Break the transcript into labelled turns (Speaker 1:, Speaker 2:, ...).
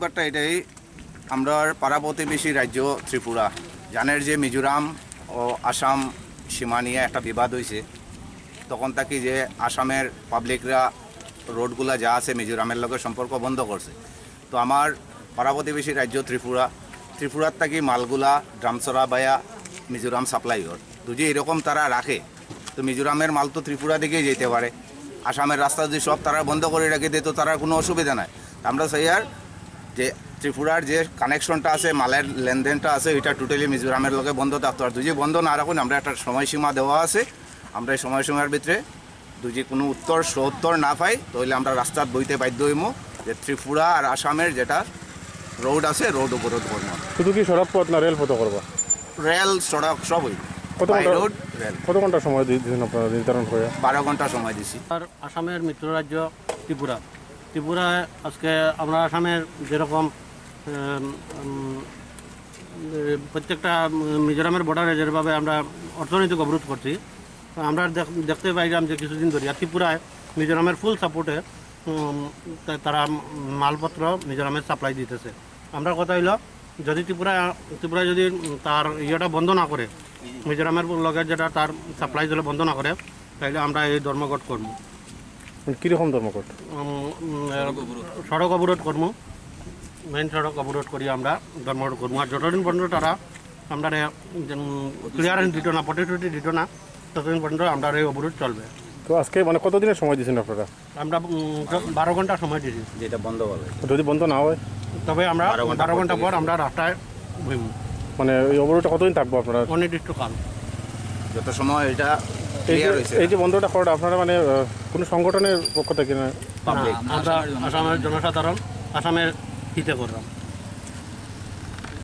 Speaker 1: ব্যাপারটা এটাই, আমরা পাড়া প্রতিবেশী রাজ্য ত্রিপুরা জানের যে মিজোরাম ও আসাম সীমা নিয়ে একটা বিবাদ হয়েছে, তখন থাকি যে আসামের পাবলিকরা রোডগুলা যা আছে মিজোরামের লগে সম্পর্ক বন্ধ করছে। তো আমার পাড়া প্রতিবেশী রাজ্য ত্রিপুরার থাকি মালগুলা ড্রামসরা বায়া মিজোরাম সাপ্লাই হর যদি এরকম তারা রাখে, তো মিজোরামের মাল তো ত্রিপুরা দিকেই যেতে পারে। আসামের রাস্তা যদি সব তারা বন্ধ করে রেখে দেয় তো তারা কোনো অসুবিধা নাই। আমরা চাই আর যে ত্রিপুরার যে কানেকশনটা আছে, মালের লেনদেনটা আছে, এটা টোটালি মিজোরামের লগে বন্ধ থাকতো। আর যদি বন্ধ না রাখুন, আমরা একটা সময়সীমা দেওয়া আছে, আমরা এই সময়সীমার ভিতরে যদি কোনো উত্তর না পাই তাহলে আমরা রাস্তাত বইতে বাধ্য হইম যে ত্রিপুরা আর আসামের যেটা রোড আছে রোড অবরোধ করবো।
Speaker 2: শুধু কি সড়ক পথ না রেল পথও করবো?
Speaker 1: রেল সড়ক সব হইব। Road rail.
Speaker 2: কত ঘন্টা সময় দিয়েছেন আপনারা নির্ধারণ করে?
Speaker 1: 12 ঘন্টা সময় দিছি।
Speaker 3: আর আসামের মিত্র রাজ্য ত্রিপুরায় আজকে আমরা আসামের যেরকম প্রত্যেকটা মিজোরামের বর্ডারে যেভাবে আমরা অর্থনৈতিক অবরোধ করছি, আমরা দেখতে পাইলাম যে কিছুদিন ধরে ত্রিপুরায় মিজোরামের ফুল সাপোর্টে তারা মালপত্র মিজোরামের সাপ্লাই দিতেছে। আমরা কথা হইল যদি ত্রিপুরা যদি তার ইয়েটা বন্ধ না করে, মিজোরামের লগে যেটা তার সাপ্লাই যদি বন্ধ না করে, তাহলে আমরা এই ধর্মঘট করবো।
Speaker 2: কীরকম ধর্মঘট?
Speaker 3: সড়ক অবরোধ করবো, মেইন সড়ক অবরোধ করি আমরা ধর্মঘট করবো। আর যতদিন পর্যন্ত তারা আমরা ক্লিয়ারেন্স দিত না, প্রতিশ্রুতি দিত না, ততদিন পর্যন্ত আমরা এই অবরোধ চলবে।
Speaker 2: তো আজকে মানে কতদিনের সময় দিয়েছেন আপনারা?
Speaker 3: আমরা 12 ঘন্টা সময় দিয়েছি।
Speaker 1: যেটা বন্ধ হবে,
Speaker 2: যদি বন্ধ না হয়
Speaker 3: তবে আমরা 12 ঘন্টা পর আমরা রাস্তায় বইব।
Speaker 2: মানে এই অবরোধটা কতদিন থাকবো আপনারা?
Speaker 3: অনির্দিষ্টকাল,
Speaker 1: যত সময় এটা
Speaker 2: এই যে বন্ধটা করাটা আপনারা মানে কোনো সংগঠনের পক্ষ থেকে না?
Speaker 3: আমরা আসামের জনসাধারণ আসামের হিতে করলাম।